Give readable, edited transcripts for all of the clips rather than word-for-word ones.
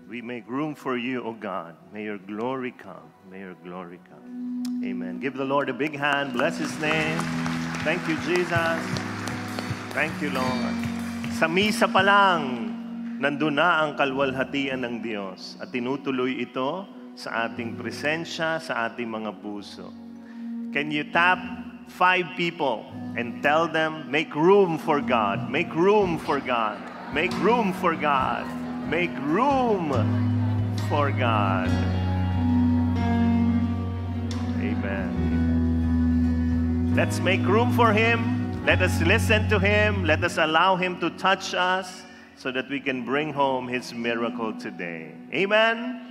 We make room for you, O God. May your glory come. May your glory come. Amen. Give the Lord a big hand. Bless His name. Thank you, Jesus. Thank you, Lord. Sa misa pa lang, nandun na ang kalwalhatian ng Diyos at tinutuloy ito sa ating presensya, sa ating mga puso. Can you tap 5 people and tell them, make room for God, make room for God, make room for God, make room for God. Amen. Let's make room for Him. Let us listen to Him. Let us allow Him to touch us so that we can bring home His miracle today. Amen.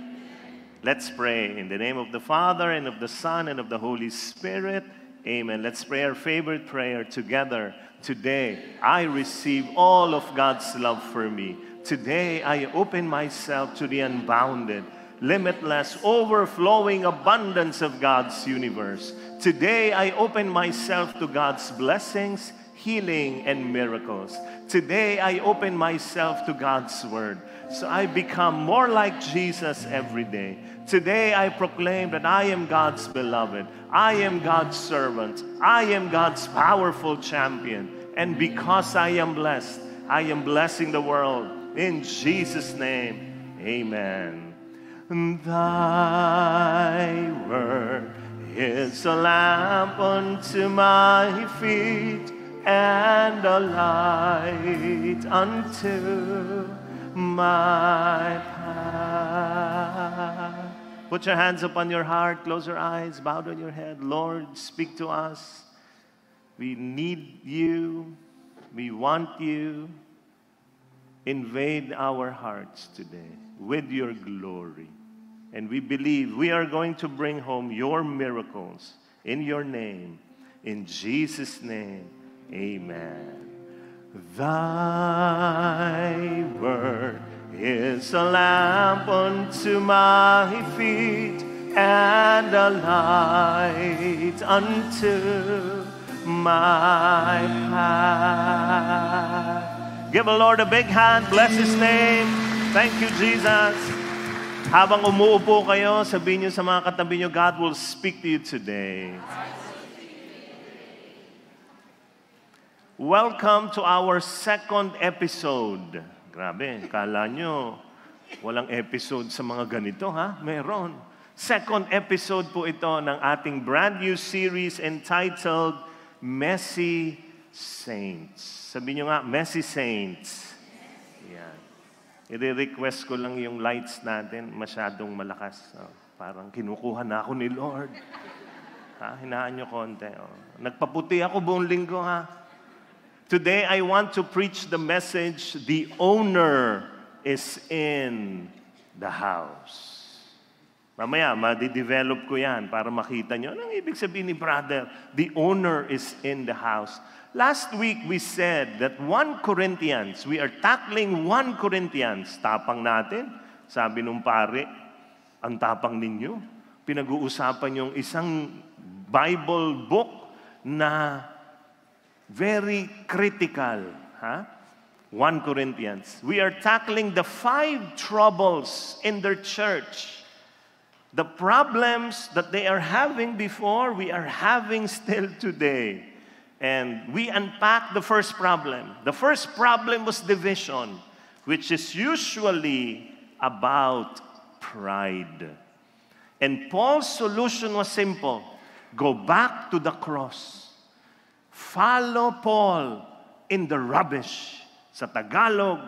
Let's pray in the name of the Father and of the Son and of the Holy Spirit. Amen. Let's pray our favorite prayer together. Today, I receive all of God's love for me. Today, I open myself to the unbounded, limitless, overflowing abundance of God's universe. Today, I open myself to God's blessings, healing, and miracles. Today, I open myself to God's Word, so I become more like Jesus every day. Today, I proclaim that I am God's beloved. I am God's servant. I am God's powerful champion. And because I am blessed, I am blessing the world. In Jesus' name, amen. Thy word is a lamp unto my feet and a light unto my path. Put your hands upon your heart, close your eyes, bow down your head. Lord, speak to us. We need you. We want you. Invade our hearts today with your glory. And we believe we are going to bring home your miracles in your name. In Jesus' name, amen. Thy word is a lamp unto my feet and a light unto my path. Give the Lord a big hand. Bless His name. Thank you, Jesus. Habang umuupo kayo, sabihin niyo sa mga katabi niyo, God will speak to you today. Welcome to our second episode. Grabe, kala nyo, walang episode sa mga ganito, ha? Meron. Second episode po ito ng ating brand new series entitled Messy Saints. Sabihin nyo nga, Messy Saints. Yan. I-request ko lang yung lights natin, masyadong malakas. Oh, parang kinukuha na ako ni Lord. Ha? Hinaan nyo konti. Oh. Nagpaputi ako buong linggo, ha? Today, I want to preach the message, the owner is in the house. Mamaya, madi-develop ko yan para makita nyo. Anong ibig sabihin ni brother? The owner is in the house. Last week, we said that 1 Corinthians, we are tackling 1 Corinthians. Tapang natin. Sabi nung pare, ang tapang ninyo. Pinag-uusapan yung isang Bible book na very critical. 1 Corinthians. We are tackling the 5 troubles in their church. The problems that they are having before, we are having still today. And we unpack the first problem. The first problem was division, which is usually about pride. And Paul's solution was simple. Go back to the cross. Follow Paul in the rubbish. Sa Tagalog,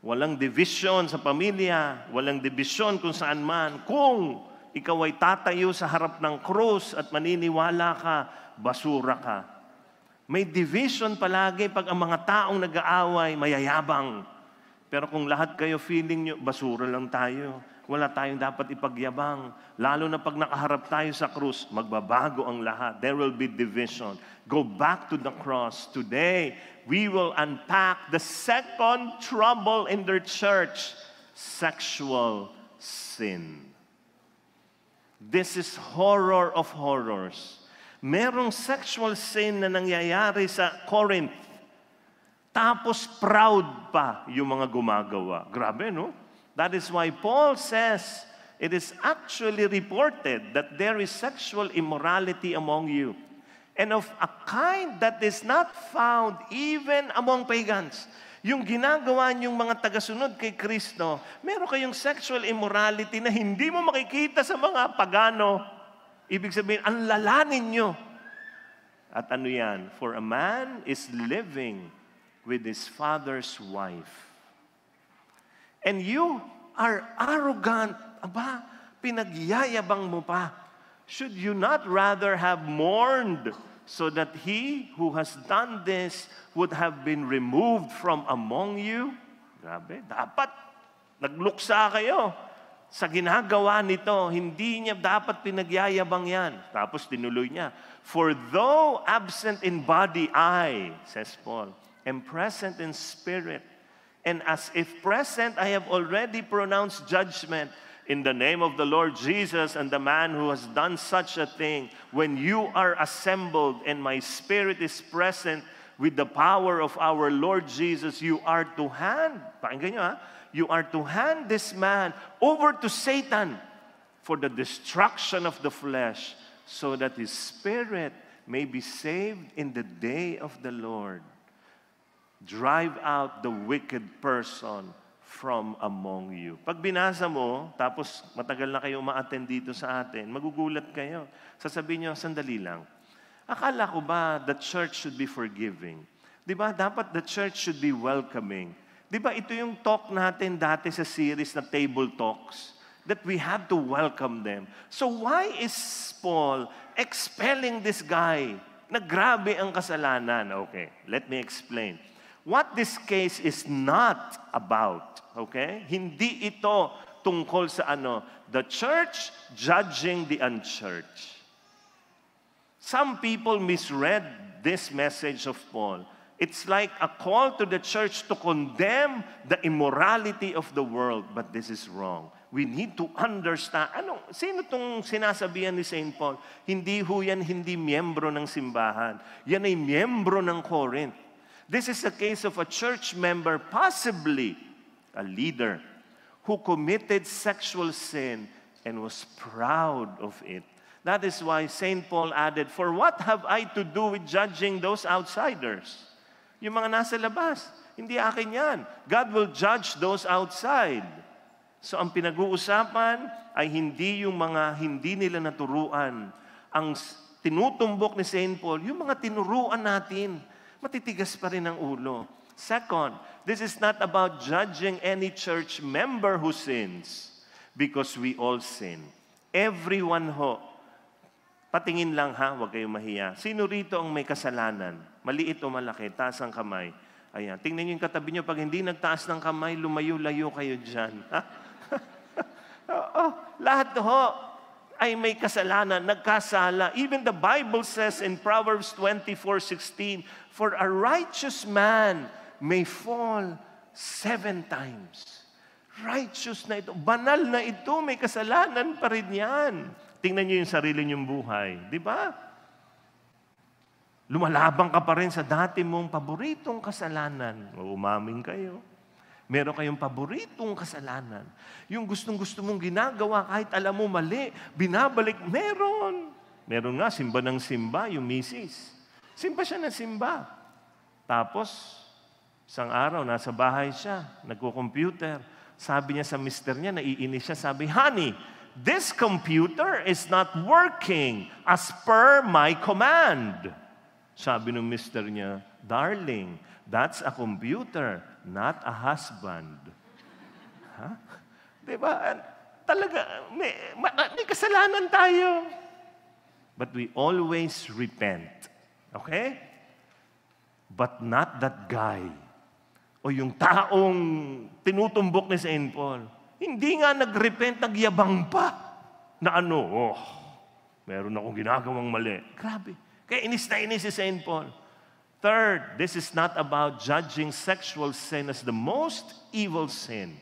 walang division sa pamilya, walang division kung saan man. Kung ikaw ay tatayo sa harap ng krus at maniniwala ka, basura ka. May division palagi pag ang mga taong nag-aaway, mayayabang. Pero kung lahat kayo feeling nyo, basura lang tayo. Wala tayong dapat ipagyabang. Lalo na pag nakaharap tayo sa krus, magbabago ang lahat. There will be division. Go back to the cross. Today, we will unpack the second trouble in their church, sexual sin. This is horror of horrors. Merong sexual sin na nangyayari sa Corinth. Tapos proud pa yung mga gumagawa. Grabe, no? That is why Paul says, it is actually reported that there is sexual immorality among you, and of a kind that is not found even among pagans. Yung ginagawa niyong mga tagasunod kay Kristo, meron kayong sexual immorality na hindi mo makikita sa mga pagano. Ibig sabihin, ang lala ninyo. At ano yan? For a man is living with his father's wife. And you are arrogant. Aba, pinagyayabang mo pa. Should you not rather have mourned so that he who has done this would have been removed from among you? Grabe, dapat nagluksa kayo sa ginagawa nito. Hindi niya dapat pinagyayabang yan. Tapos tinuloy niya, for though absent in body, I, says Paul, am present in spirit. And as if present, I have already pronounced judgment in the name of the Lord Jesus and the man who has done such a thing. When you are assembled and my spirit is present with the power of our Lord Jesus, you are to hand, pakinggan nyo ha, you are to hand this man over to Satan for the destruction of the flesh, so that his spirit may be saved in the day of the Lord. Drive out the wicked person from among you. Pag binasa mo, tapos matagal na kayo ma-attend dito sa atin, magugulat kayo. Sasabihin nyo, sandali lang. Akala ko ba the church should be forgiving? Di ba? Dapat the church should be welcoming. Di ba? Ito yung talk natin dati sa series na Table Talks, that we have to welcome them. So why is Paul expelling this guy na grabe ang kasalanan? Okay, let me explain. What this case is not about, okay? Hindi ito tungkol sa ano, the church judging the unchurched. Some people misread this message of Paul. It's like a call to the church to condemn the immorality of the world, but this is wrong. We need to understand. Sino itong sinasabihan ni St. Paul? Hindi ho yan, hindi miyembro ng simbahan. Yan ay miyembro ng Corinth. This is a case of a church member, possibly a leader, who committed sexual sin and was proud of it. That is why St. Paul added, for what have I to do with judging those outsiders? Yung mga nasa labas, hindi akin yan. God will judge those outside. So ang pinag-uusapan ay hindi yung mga hindi nila naturuan. Ang tinutumbok ni St. Paul, yung mga tinuruan natin, matitigas pa rin ang ulo. Second, this is not about judging any church member who sins, because we all sin. Everyone ho. Patingin lang ha, huwag kayong mahiya. Sino rito ang may kasalanan? Maliit o malaki, taas ang kamay. Ayan, tingnan niyo yung katabi niyo, pag hindi nagtaas ng kamay, lumayo-layo kayo dyan. Lahat ho ay may kasalanan, nagkasala. Even the Bible says in Proverbs 24:16, for a righteous man may fall 7 times. Righteous na ito. Banal na ito. May kasalanan pa rin yan. Tingnan niyo yung sarili niyong buhay. Di ba? Lumalabang ka pa rin sa dati mong paboritong kasalanan. Umaming kayo. Meron kayong paboritong kasalanan. Yung gustong-gusto mong ginagawa, kahit alam mo mali, binabalik, meron. Meron nga, simba ng simba, yung misis. Simba siya ng simba. Tapos, isang araw, nasa bahay siya, nagko-computer. Sabi niya sa mister niya, naiinis siya, sabi, honey, this computer is not working as per my command. Sabi ng mister niya, darling, that's a computer, not a husband. Ha? Diba? Talaga, may kasalanan tayo. But we always repent. Okay? But not that guy. O yung taong tinutumbok ni St. Paul. Hindi nga nag-repent, nagyabang pa. Na meron akong ginagawang mali. Grabe. Kaya inis na inis si St. Paul. Third, this is not about judging sexual sin as the most evil sin.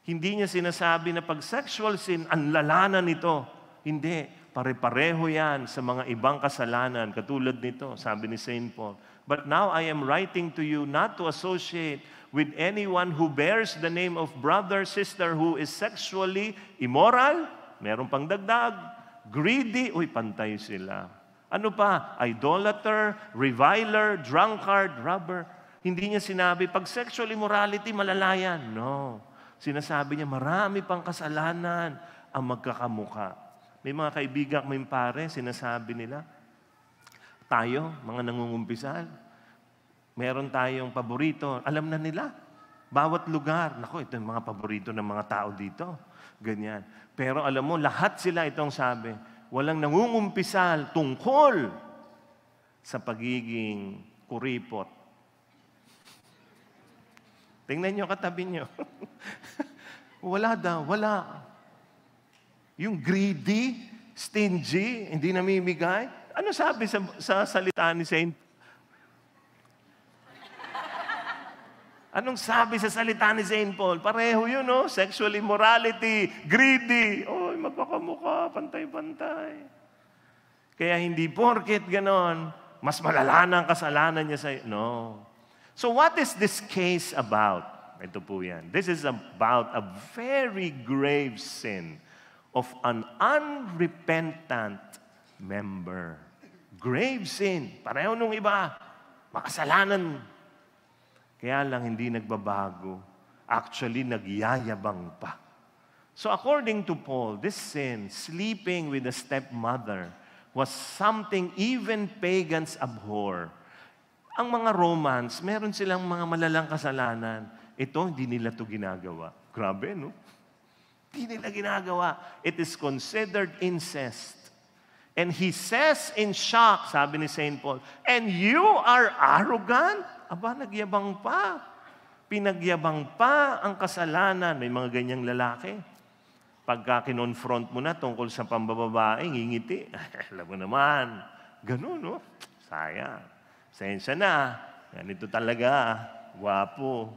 Hindi niya sinasabi na pag sexual sin, ang lalanan nito. Hindi. Pare-pareho yan sa mga ibang kasalanan, katulad nito, sabi ni Saint Paul. But now I am writing to you not to associate with anyone who bears the name of brother, sister, who is sexually immoral, meron pang dagdag, greedy, pantay sila. Ano pa? Idolater, reviler, drunkard, robber. Hindi niya sinabi, pag sexual immorality, malalayan. No. Sinasabi niya, marami pang kasalanan ang magkakamuka. May mga kaibigan, may pare, sinasabi nila, tayo, mga nangungumpisal, meron tayong paborito. Alam na nila. Bawat lugar. Naku, ito yung mga paborito ng mga tao dito. Ganyan. Pero alam mo, lahat sila itong sabi, walang nangungumpisal tungkol sa pagiging kuripot. Tingnan nyo katabi nyo. Wala daw, wala. Yung greedy, stingy, hindi namimigay. Ano sabi sa salita ni Saint? Anong sabi sa salita ni Saint Paul? Pareho yun, no? Sexual immorality, greedy. Magkakamukha, pantay-pantay. Kaya hindi porket ganon, mas malala na ang kasalanan niya sa'yo. No. So what is this case about? Ito po yan. This is about a very grave sin of an unrepentant member. Grave sin. Pareho nung iba. Makasalanan. Kaya lang hindi nagbabago. Actually, nagyayabang pa. So according to Paul, this sin, sleeping with a stepmother, was something even pagans abhor. Ang mga Romans, meron silang mga malalang kasalanan. Ito, hindi nila ito ginagawa. Grabe, no? Hindi nila ginagawa. It is considered incest. And he says in shock, sabi ni Saint Paul, and you are arrogant? Aba, nagyabang pa. Pinagyabang pa ang kasalanan. May mga ganyang lalaki. Pagka kinonfront mo na tungkol sa pambababae, ngingiti. Alam mo naman. Ganun, no? Sayang. Sensya na. Ganito talaga. Wapo.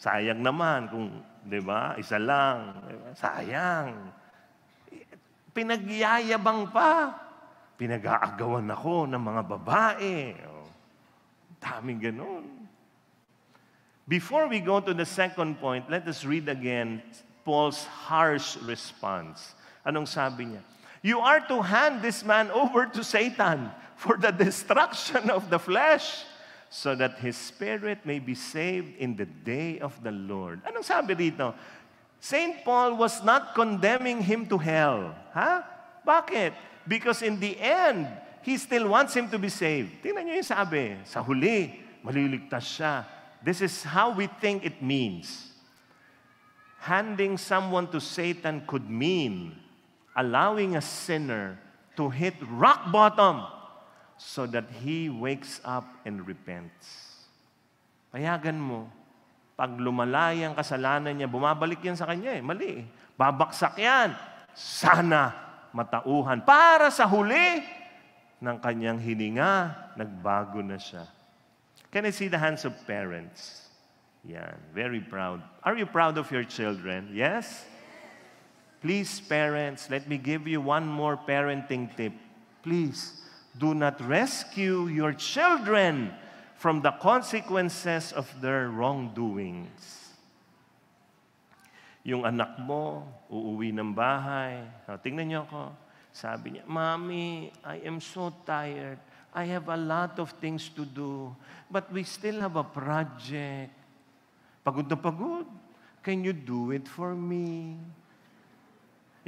Sayang naman kung, di ba, isa lang. Diba? Sayang. Pinagyayabang pa. Pinag-aagawan ako ng mga babae. Daming ganun. Before we go to the second point, let us read again Paul's harsh response. Anong sabi niya? You are to hand this man over to Satan for the destruction of the flesh, so that his spirit may be saved in the day of the Lord. Anong sabi dito? Saint Paul was not condemning him to hell. Ha? Bakit? Because in the end, he still wants him to be saved. Tingnan niyo yung sabi. Sa huli, maliligtas siya. This is how we think it means. Handing someone to Satan could mean allowing a sinner to hit rock bottom so that he wakes up and repents. Payagan mo, pag lumalay ang kasalanan niya, bumabalik yan sa kanya Mali. Babaksak yan. Sana matauhan. Para sa huli ng kanyang hininga, nagbago na siya. Can I see the hands of parents? Yan, very proud. Are you proud of your children? Yes? Please, parents, let me give you one more parenting tip. Please, do not rescue your children from the consequences of their wrongdoings. Yung anak mo, uuwi ng bahay. Tingnan niyo ako. Sabi niya, Mommy, I am so tired. I have a lot of things to do. But we still have a project. Pagod na pagod. Can you do it for me?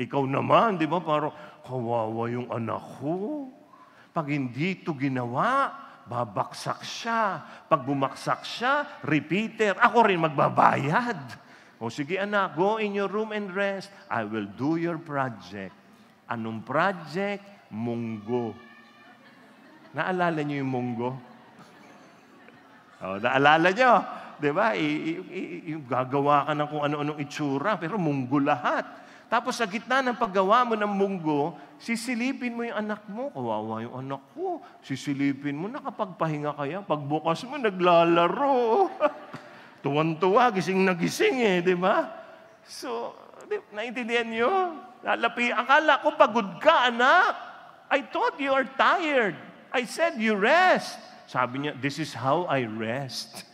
Ikaw naman, di ba? Parang, kawawa yung anak ko. Pag hindi ito ginawa, babaksak siya. Pag bumaksak siya, repeater. Ako rin magbabayad. O sige anak, go in your room and rest. I will do your project. Anong project? Munggo. Naalala niyo yung munggo? Naalala niyo? Diba? Yung gagawa ka ng kung ano-anong itsura, pero munggo lahat. Tapos sa gitna ng paggawa mo ng munggo, sisilipin mo yung anak mo. Kawawa yung anak ko. Sisilipin mo, nakapagpahinga kaya. Pagbukas mo, naglalaro. Tuwan-tuwa, gising na gising di ba? So, naintindihan niyo? Akala ko pagod ka, anak. I thought you are tired. I said you rest. Sabi niya, this is how I rest.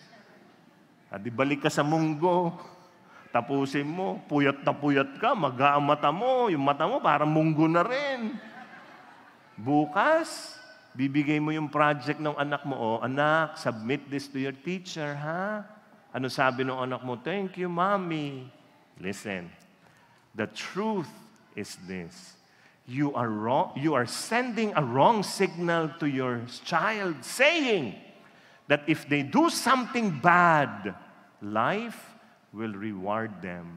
Di balik ka sa munggo. Tapusin mo, puyat na puyat ka, maga ang mata mo. Yung mata mo parang munggo na rin. Bukas, bibigay mo yung project ng anak mo. Oh, anak, submit this to your teacher, ha? Ano sabi ng anak mo? Thank you, mommy. Listen, the truth is this. You are wrong. You are sending a wrong signal to your child, saying that if they do something bad, life will reward them.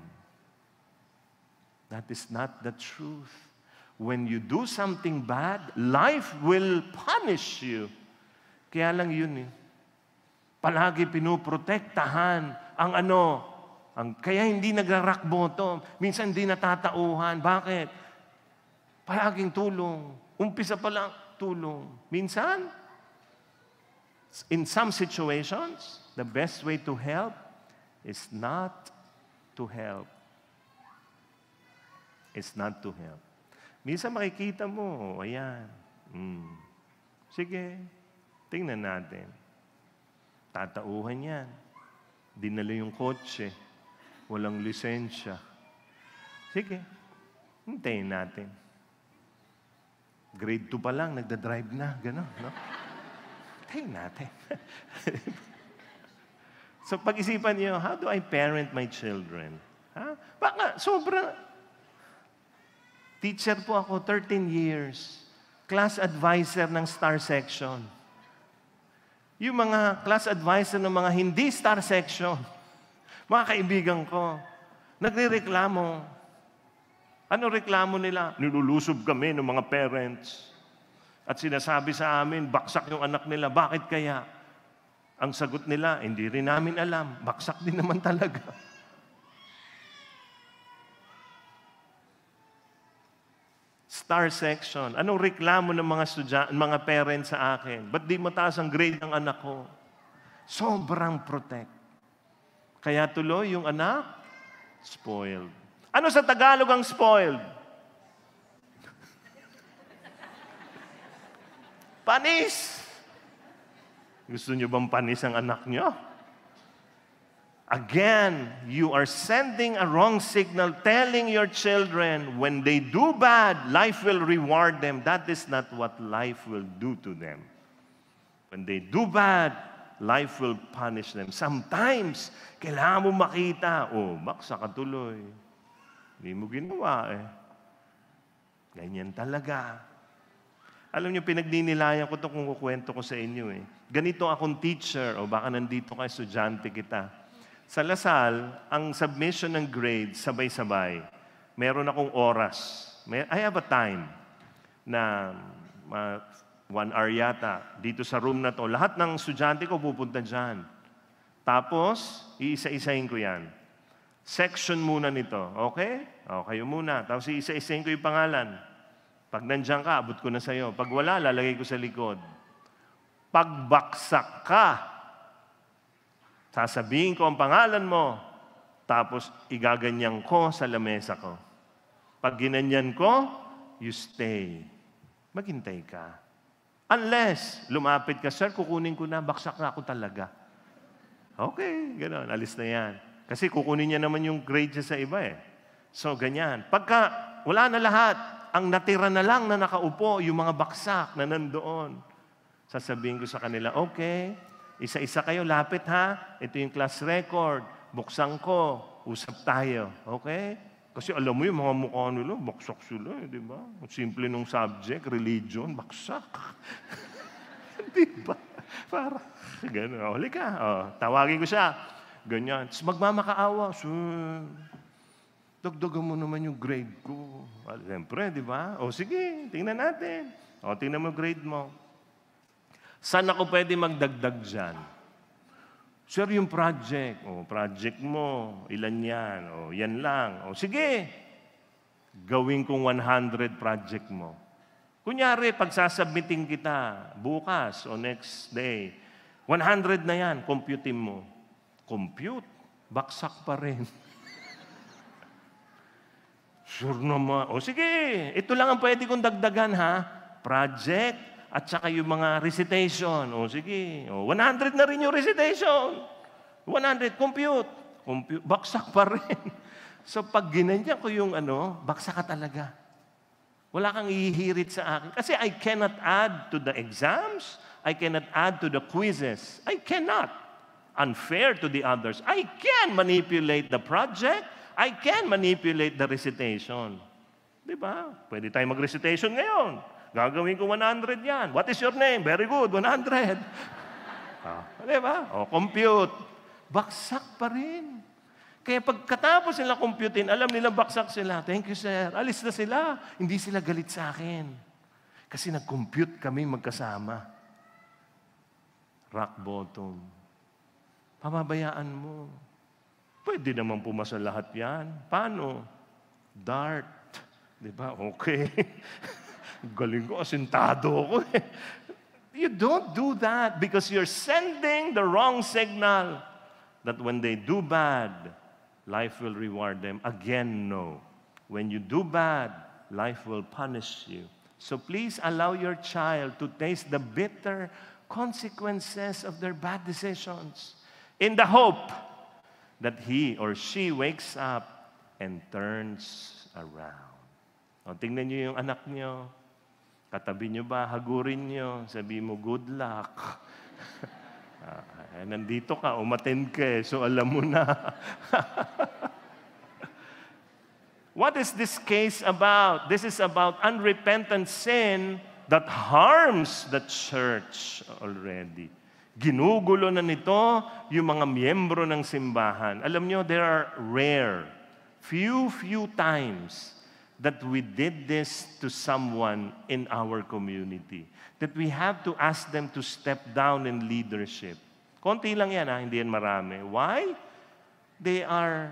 That is not the truth. When you do something bad, life will punish you. Kaya lang yun eh. Palagi pinoprotektahan ang kaya hindi nagra-rock bottom. Minsan hindi natatauhan. Bakit? Palaging tulong. Umpisa pa lang, tulong. Minsan, in some situations, the best way to help is not to help. It's not to help. Minsan makikita mo, ayan. Sige, tingnan natin. Tatauhan yan. Dinala yung kotse. Walang lisensya. Sige, hintayin natin. Grade 2 pa lang, nagda-drive na. Gano'n, no? Hintayin natin. So pag-isipan niyo, how do I parent my children? Ha? Baka sobrang... Teacher po ako, 13 years. Class advisor ng Star Section. Yung mga class advisor ng mga hindi Star Section, mga kaibigan ko, nagre-reklamo. Ano reklamo nila? Nilulusob kami ng mga parents. At sinasabi sa amin, baksak yung anak nila. Bakit kaya? Ang sagot nila, hindi rin namin alam. Baksak din naman talaga. Star Section. Anong reklamo ng mga parents sa akin? Ba't di mataas ang grade ng anak ko? Sobrang protect. Kaya tuloy yung anak, spoiled. Ano sa Tagalog ang spoiled? Panis! Gusto niyo bang panis ang anak niyo? Again, you are sending a wrong signal telling your children when they do bad, life will reward them. That is not what life will do to them. When they do bad, life will punish them. Sometimes, kailangan mo makita, baksa ka tuloy. Hindi mo ginawa eh. Ganyan talaga. Alam niyo, pinagdinilayan ko ito kung kukwento ko sa inyo eh. Ganito akong teacher, o baka nandito ka, estudyante kita. Sa Lasal, ang submission ng grades, sabay-sabay. Meron akong oras. I have a time na 1 hour yata dito sa room na to. Lahat ng estudyante ko pupunta dyan. Tapos, iisa-isahin ko yan. Section muna nito. Okay? O, kayo muna. Tapos iisa-isahin ko yung pangalan. Pag nandiyan ka, abot ko na sa'yo. Pag wala, lalagay ko sa likod. Pagbaksak ka, sasabihin ko ang pangalan mo, tapos igaganyan ko sa lamesa ko. Pag ginanyan ko, you stay. Maghintay ka. Unless, lumapit ka, sir, kukunin ko na, baksak na ako talaga. Okay, gano'n, alis na yan. Kasi kukunin niya naman yung grade niya sa iba eh. So, ganyan. Pagka wala na lahat, ang natira na lang na nakaupo, yung mga baksak na nandoon. Sasabihin ko sa kanila, okay, isa-isa kayo, lapit ha. Ito yung class record. Buksan ko. Usap tayo. Okay? Kasi alam mo yung mga mukha nila, baksak sila, di ba? Simple nung subject, religion, baksak. Di ba? Para, gano'n. Huli ka. Tawagin ko siya. Ganyan. Tapos magmamakaawa. Sir, dagdagan mo naman yung grade ko. Siyempre, di ba? Sige, tingnan natin. Tingnan mo grade mo. Saan ako pwede magdagdag dyan? Sir, yung project. Project mo. Ilan yan? Yan lang. Sige. Gawin kong 100 project mo. Kunyari, pagsasubmitting kita, bukas o next day, 100 na yan, computein mo. Compute. Baksak pa rin. Sure naman. O sige, ito lang ang pwede kong dagdagan ha. Project at saka yung mga recitation. O sige, 100 na rin yung recitation. 100, compute. Baksak pa rin. So pag ginanyan ko yung baksak ka talaga. Wala kang ihihirit sa akin. Kasi I cannot add to the exams. I cannot add to the quizzes. I cannot. Unfair to the others. I can manipulate the project. I can manipulate the recitation. Di ba? Pwede tayo mag-recitation ngayon. Gagawin ko 100 yan. What is your name? Very good, 100. Di ba? Compute. Baksak pa rin. Kaya pagkatapos nila computein, alam nila baksak sila. Thank you, sir. Alis na sila. Hindi sila galit sa akin. Kasi nag-compute kami magkasama. Rock bottom. Pababayaan mo. Pwede naman pumasa lahat yan. Paano? Dart. Di ba? Okay. Galing ko, asintado ako eh. You don't do that because you're sending the wrong signal that when they do bad, life will reward them. Again, no. When you do bad, life will punish you. So please allow your child to taste the bitter consequences of their bad decisions in the hope that he or she wakes up and turns around. O, tingnan niyo yung anak niyo. Katabi niyo ba, hagurin niyo, sabi mo, good luck. Nandito ka, umattend ka eh, so alam mo na. What is this case about? This is about unrepentant sin that harms the church already. Ginugulo na nito yung mga miyembro ng simbahan. Alam niyo, there are rare, few times that we did this to someone in our community. That we have to ask them to step down in leadership. Konti lang yan, hindi yan marami. Why? They are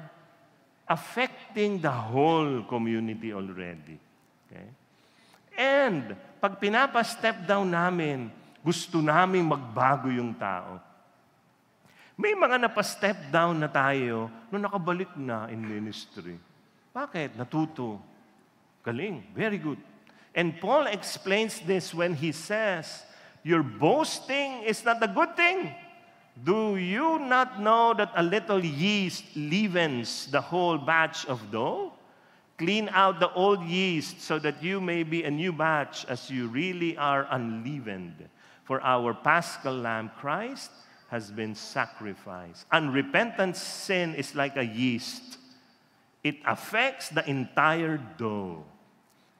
affecting the whole community already. Okay? And pag pinapa-step down namin, gusto namin magbago yung tao. May mga napa-step down na tayo nung nakabalik na in ministry. Bakit? Natuto. Galing. Very good. And Paul explains this when he says, your boasting is not a good thing. Do you not know that a little yeast leavens the whole batch of dough? Clean out the old yeast so that you may be a new batch as you really are unleavened. For our Paschal Lamb, Christ, has been sacrificed. Unrepentant sin is like a yeast. It affects the entire dough.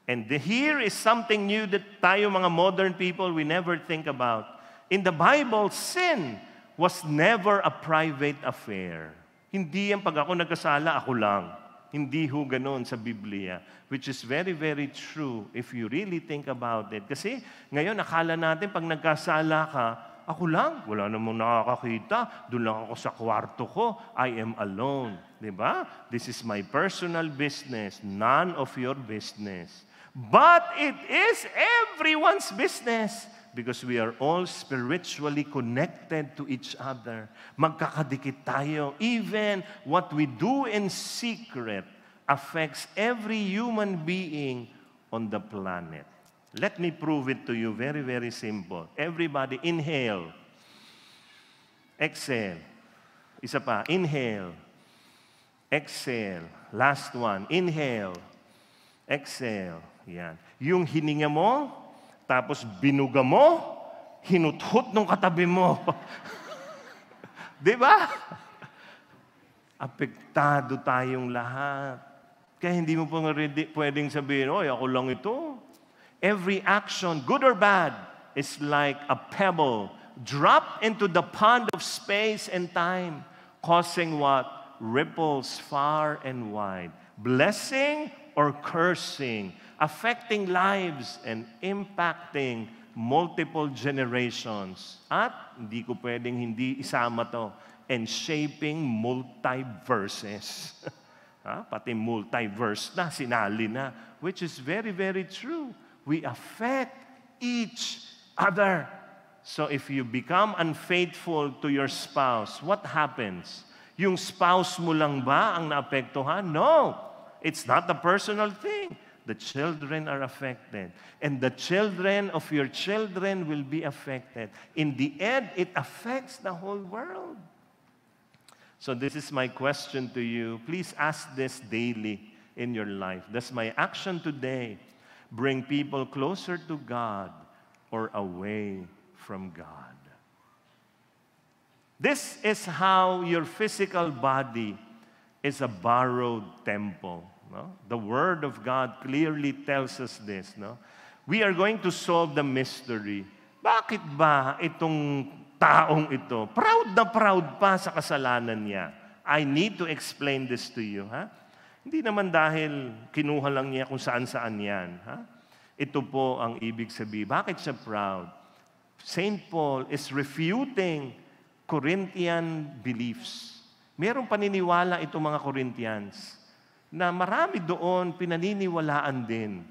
And here is something new that tayo mga modern people, we never think about. In the Bible, sin was never a private affair. Hindi yan pag ako nagkasala, ako lang. Hindi ho ganon sa Biblia. Which is very, very true if you really think about it. Kasi ngayon, akala natin pag nagkasala ka, ako lang, wala namang nakakakita. Doon lang ako sa kwarto ko. I am alone. Diba? This is my personal business. None of your business. But it is everyone's business because we are all spiritually connected to each other. Magkakadikit tayo. Even what we do in secret affects every human being on the planet. Let me prove it to you. Very, very simple. Everybody, inhale. Exhale. Isa pa. Inhale. Exhale. Last one. Inhale. Exhale. Yan. Yung hininga mo, tapos binuga mo, hinuthot ng katabi mo. Di ba? Apektado tayong lahat. Kaya hindi mo pa pwedeng sabihin, oy, ako lang ito. Every action, good or bad, is like a pebble dropped into the pond of space and time, causing what? Ripples far and wide. Blessing or cursing, affecting lives and impacting multiple generations. At hindi ko pwedeng hindi isama to, and shaping multiverses. Pati multiverse na, sinali na, which is very, very true. We affect each other. So if you become unfaithful to your spouse, what happens? Yung spouse mo lang ba ang naapektuhan? No. It's not a personal thing. The children are affected. And the children of your children will be affected. In the end, it affects the whole world. So this is my question to you. Please ask this daily in your life. Does my action today bring people closer to God or away from God? This is how your physical body is a borrowed temple. No? The Word of God clearly tells us this. No? We are going to solve the mystery. Bakit ba itong taong ito, proud na proud pa sa kasalanan niya? I need to explain this to you. Ha? Hindi naman dahil kinuha lang niya kung saan-saan yan. Ha? Ito po ang ibig sabihin. Bakit siya proud? Saint Paul is refuting Corinthian beliefs. Merong paniniwala itong mga Corinthians na marami doon pinaniniwalaan din.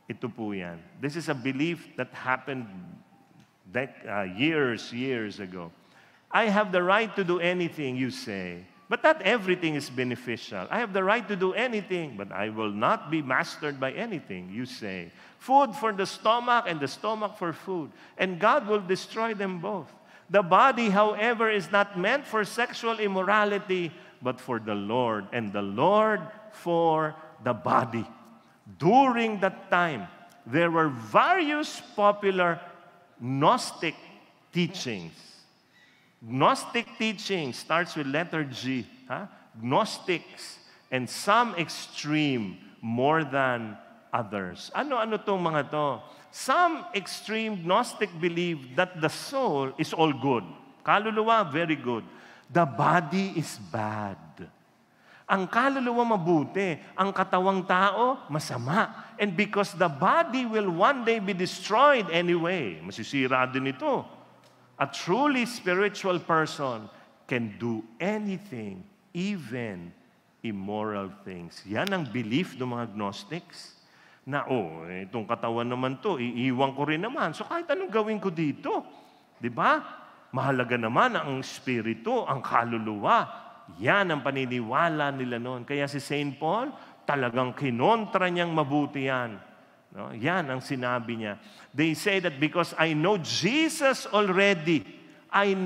Ito po yan. This is a belief that happened years ago. I have the right to do anything, you say, but not everything is beneficial. I have the right to do anything, but I will not be mastered by anything, you say. Food for the stomach and the stomach for food, and God will destroy them both. The body, however, is not meant for sexual immorality, but for the Lord, and the Lord for the body. During that time, there were various popular Gnostic teachings. Gnostic teaching starts with letter G. Gnostics. And some extreme more than others. Ano-ano tong mga to? Some extreme Gnostic believe that the soul is all good. Kaluluwa, very good. The body is bad. Ang kaluluwa mabuti, ang katawang tao masama. And because the body will one day be destroyed anyway, masisira din ito. A truly spiritual person can do anything, even immoral things. Yan ang belief ng mga Gnostics. Na, itong katawan naman to, iiwan ko rin naman. So kahit anong gawin ko dito, di ba? Mahalaga naman ang espiritu, ang kaluluwa. Yan ang paniniwala nila noon. Kaya si St. Paul, talagang kinontra niyang mabuti yan. No? Yan ang sinabi niya. They say that because I know Jesus already, I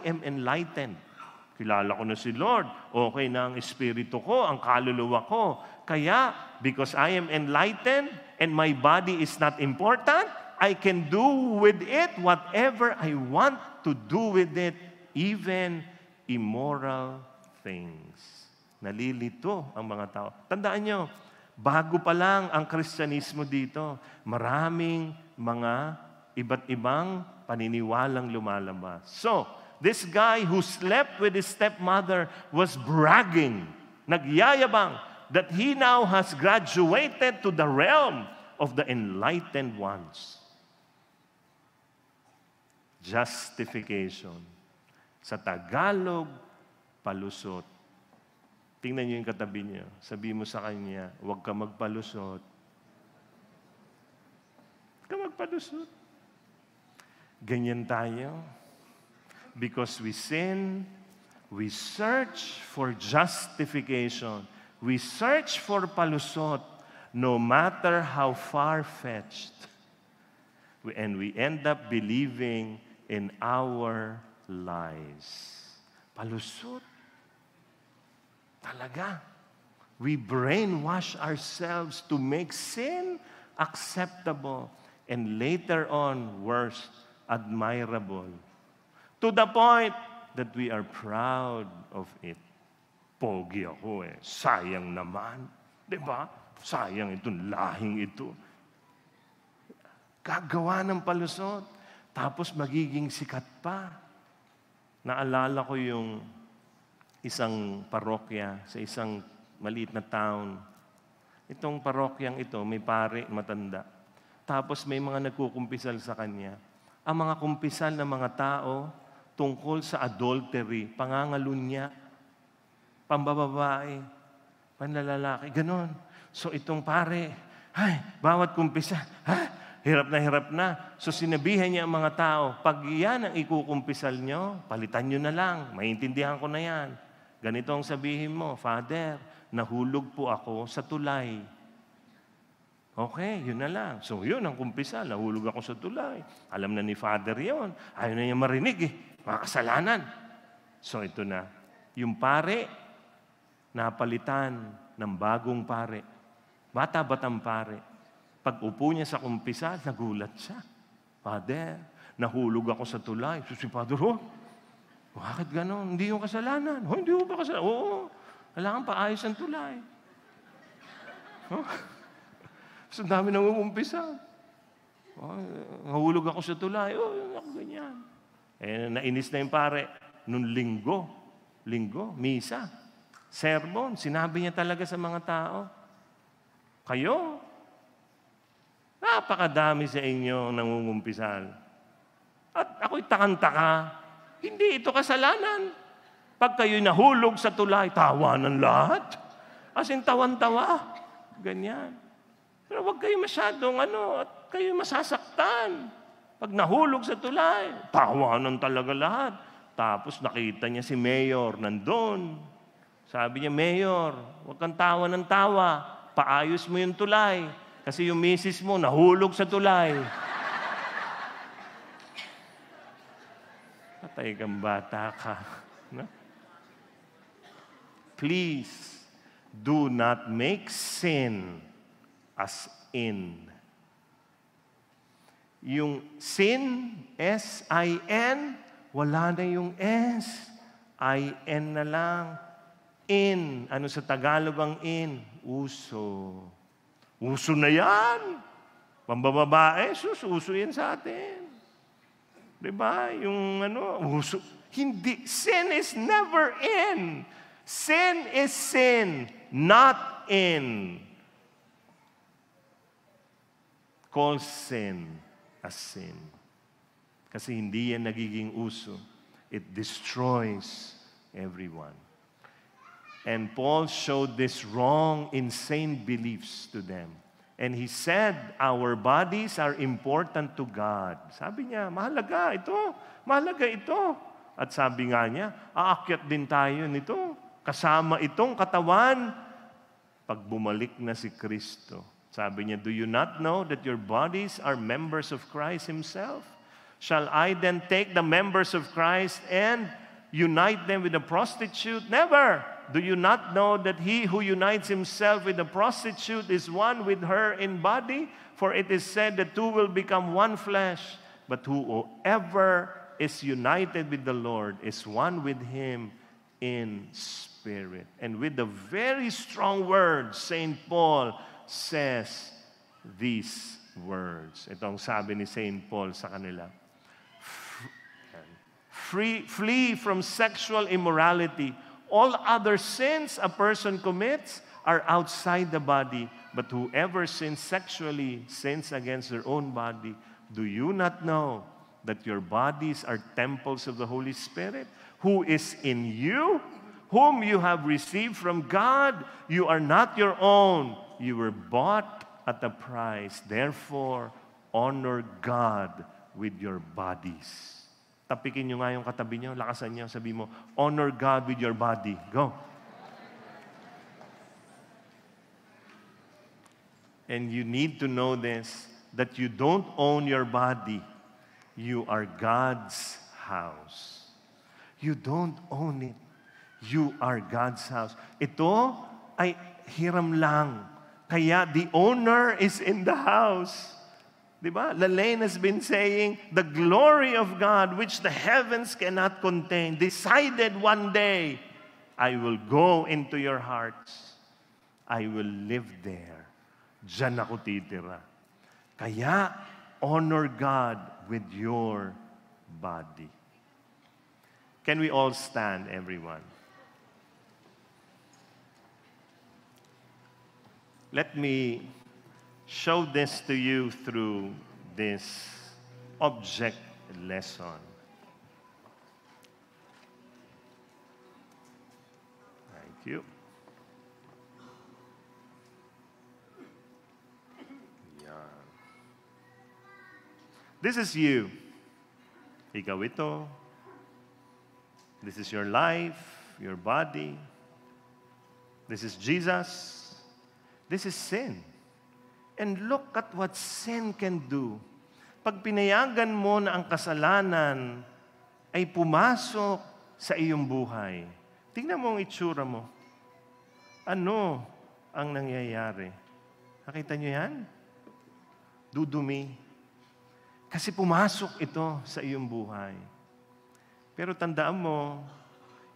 am enlightened. Kilala ko na si Lord. Okay na ang espiritu ko, ang kaluluwa ko. Kaya, because I am enlightened and my body is not important, I can do with it whatever I want to do with it, even immoral things. Nalilito ang mga tao. Tandaan nyo, bago pa lang ang Kristyanismo dito, maraming mga iba't ibang paniniwalang lumalabas. So, this guy who slept with his stepmother was bragging, nagyayabang, that he now has graduated to the realm of the enlightened ones. Justification. Sa Tagalog, palusot. Tingnan niyo yung katabi niyo. Sabi mo sa kanya, huwag ka magpalusot. Huwag ka magpalusot. Ganyan tayo. Because we sin, we search for justification. We search for palusot, no matter how far-fetched. And we end up believing in our lies. Palusot. Talaga. We brainwash ourselves to make sin acceptable and later on, worse, admirable. To the point that we are proud of it. Pogi ako eh. Sayang naman. Diba? Sayang itong lahing ito. Gagawa ng palusot. Tapos magiging sikat pa. Naalala ko yung isang parokya sa isang maliit na town. Itong parokyang ito, may pare matanda. Tapos may mga nagkukumpisal sa kanya. Ang mga kumpisal ng mga tao tungkol sa adultery, pangangalunya, pambababae, panlalalaki, ganon. So itong pare, bawat kumpisa, hirap na. So sinabihan niya ang mga tao, pag yan ang ikukumpisal nyo, palitan nyo na lang. Maintindihan ko na yan. Ganito ang sabihin mo, Father, nahulog po ako sa tulay. Okay, yun na lang. So yun ang kumpisa, nahulog ako sa tulay. Alam na ni Father yon. Ayaw na niya marinig mga kasalanan. So ito na. Yung pare, napalitan ng bagong pare. Bata-batang pare. Pag upo niya sa kumpisa, nagulat siya. Father, nahulog ako sa tulay. So si Father, bakit ganon? Hindi yung kasalanan. Hindi mo ba kasalanan? Oo, kailangan paayos ang tulay. So dami nang umumpisa. Nahulog ako sa tulay. Ako ganyan. Nainis na yung pare. Nung linggo, misa, sermon, sinabi niya talaga sa mga tao, kayo, napakadami sa inyo nangungumpisal. At ako'y takang-taka, hindi ito kasalanan. Pag kayo'y nahulog sa tulay, tawanan lahat. As in, tawan-tawa. Ganyan. Pero huwag kayo masyadong at kayo masasaktan. Pag nahulog sa tulay, tawanan talaga lahat. Tapos nakita niya si Mayor nandun. Sabi niya, Mayor, huwag kang tawa ng tawa. Paayos mo yung tulay. Kasi yung misis mo nahulog sa tulay. Patay kang bata ka. No? Please, do not make sin as in. Yung sin, S-I-N, wala na yung S. I-N na lang. In. Ano sa Tagalog ang in? Uso. Uso na yan. Pambababae, uso yan sa atin. Diba? Yung uso. Hindi. Sin is never in. Sin is sin, not in. Call sin as sin. Kasi hindi yan nagiging uso. It destroys everyone. And Paul showed this wrong, insane beliefs to them. And he said, our bodies are important to God. Sabi niya, mahalaga ito. Mahalaga ito. At sabi nga niya, aakyat din tayo nito. Kasama itong katawan pag bumalik na si Kristo. Sabi niya, do you not know that your bodies are members of Christ Himself? Shall I then take the members of Christ and unite them with a prostitute? Never! Do you not know that he who unites himself with a prostitute is one with her in body? For it is said that two will become one flesh. But whoever is united with the Lord is one with Him in spirit. And with the very strong words, St. Paul says these words. Ito ang sabi ni St. Paul sa kanila. Flee from sexual immorality. All other sins a person commits are outside the body, but whoever sins sexually sins against their own body. Do you not know that your bodies are temples of the Holy Spirit, who is in you, whom you have received from God? You are not your own. You were bought at a price. Therefore, honor God with your bodies. Tapikin nyo nga yung katabi nyo, lakasan nyo, sabi mo, honor God with your body. Go. And you need to know this, that you don't own your body. You are God's house. You don't own it. You are God's house. Ito ay hiram lang. Kaya the owner is in the house. Diba? Lalaine has been saying, the glory of God, which the heavens cannot contain, decided one day, I will go into your hearts. I will live there. Diyan ako titira. Kaya, honor God with your body. Can we all stand, everyone? Let me show this to you through this object lesson. Thank you. Yan. This is you. Ikaw ito. This is your life, your body. This is Jesus. This is sin. And look at what sin can do. Pag pinayagan mo na ang kasalanan ay pumasok sa iyong buhay, tingnan mo ang itsura mo. Ano ang nangyayari? Nakita niyo yan? Dudumi. Kasi pumasok ito sa iyong buhay. Pero tandaan mo,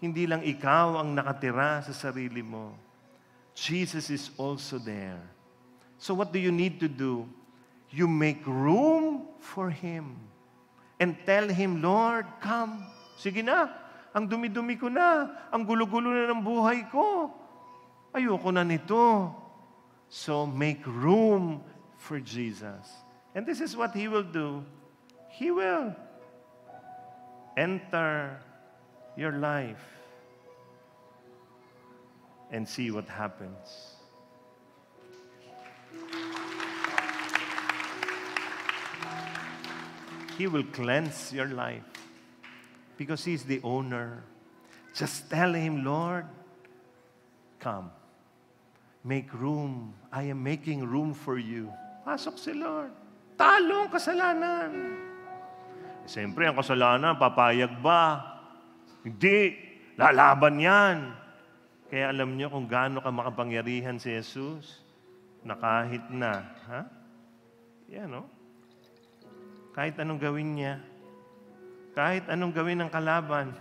hindi lang ikaw ang nakatira sa sarili mo. Jesus is also there. So what do you need to do? You make room for Him. And tell Him, Lord, come. Sige na, ang dumi-dumi ko na. Ang gulo-gulo na ng buhay ko. Ayoko na nito. So make room for Jesus. And this is what He will do. He will enter your life and see what happens. He will cleanse your life because He's the owner. Just tell Him, Lord, come. Make room. I am making room for you. Pasok si Lord. Talo ang kasalanan. Siyempre, ang kasalanan, papayag ba? Hindi. Lalaban yan. Kaya alam niyo kung gaano ka makapangyarihan si Jesus na kahit na, yan, no? Kahit anong gawin niya, kahit anong gawin ng kalaban,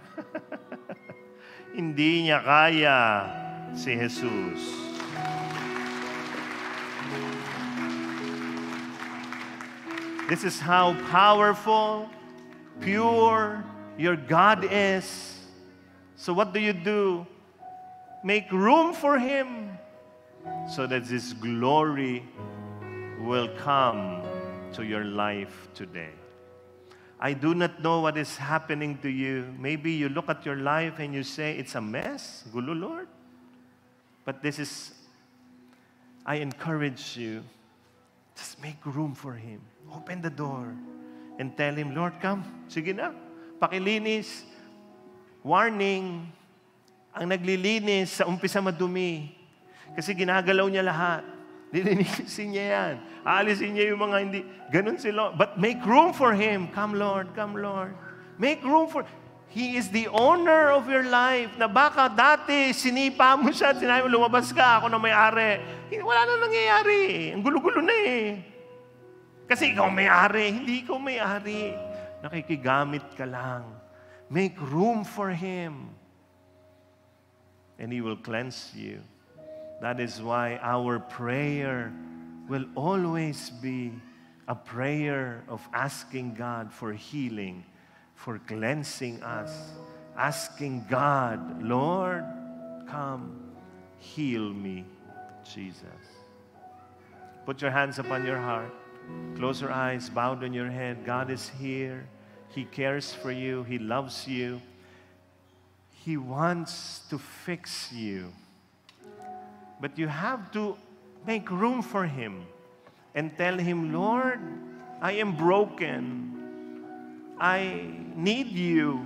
hindi niya kaya si Jesus. This is how powerful, pure your God is. So what do? Make room for Him so that His glory will come to your life today. I do not know what is happening to you. Maybe you look at your life and you say, it's a mess. Gulo, Lord. But I encourage you, just make room for Him. Open the door and tell Him, Lord, come. Sige na. Pakilinis. Warning. Ang naglilinis sa umpisa madumi. Kasi ginagalaw niya lahat. Lilinisin niya yan. Aalisin niya yung mga hindi. Ganun si Lord. But make room for Him. Come, Lord. Come, Lord. Make room for... He is the owner of your life. Na baka dati, sinipa mo siya at sinabi mo, lumabas ka, ako na may-ari. Wala na nangyayari. Ang gulo-gulo na eh. Kasi ikaw may-ari. Hindi ikaw may-ari. Nakikigamit ka lang. Make room for Him. And He will cleanse you. That is why our prayer will always be a prayer of asking God for healing, for cleansing us, asking God, Lord, come, heal me, Jesus. Put your hands upon your heart. Close your eyes, bow down your head. God is here. He cares for you. He loves you. He wants to fix you. But you have to make room for Him and tell Him, Lord, I am broken. I need you.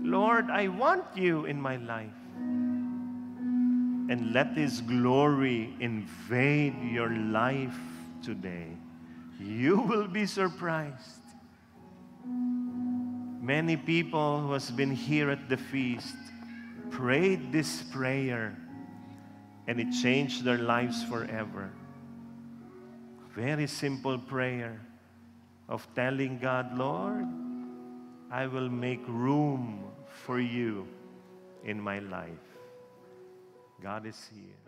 Lord, I want you in my life. And let His glory invade your life today. You will be surprised. Many people who has been here at the feast prayed this prayer, and it changed their lives forever. Very simple prayer of telling God, Lord, I will make room for you in my life. God is here.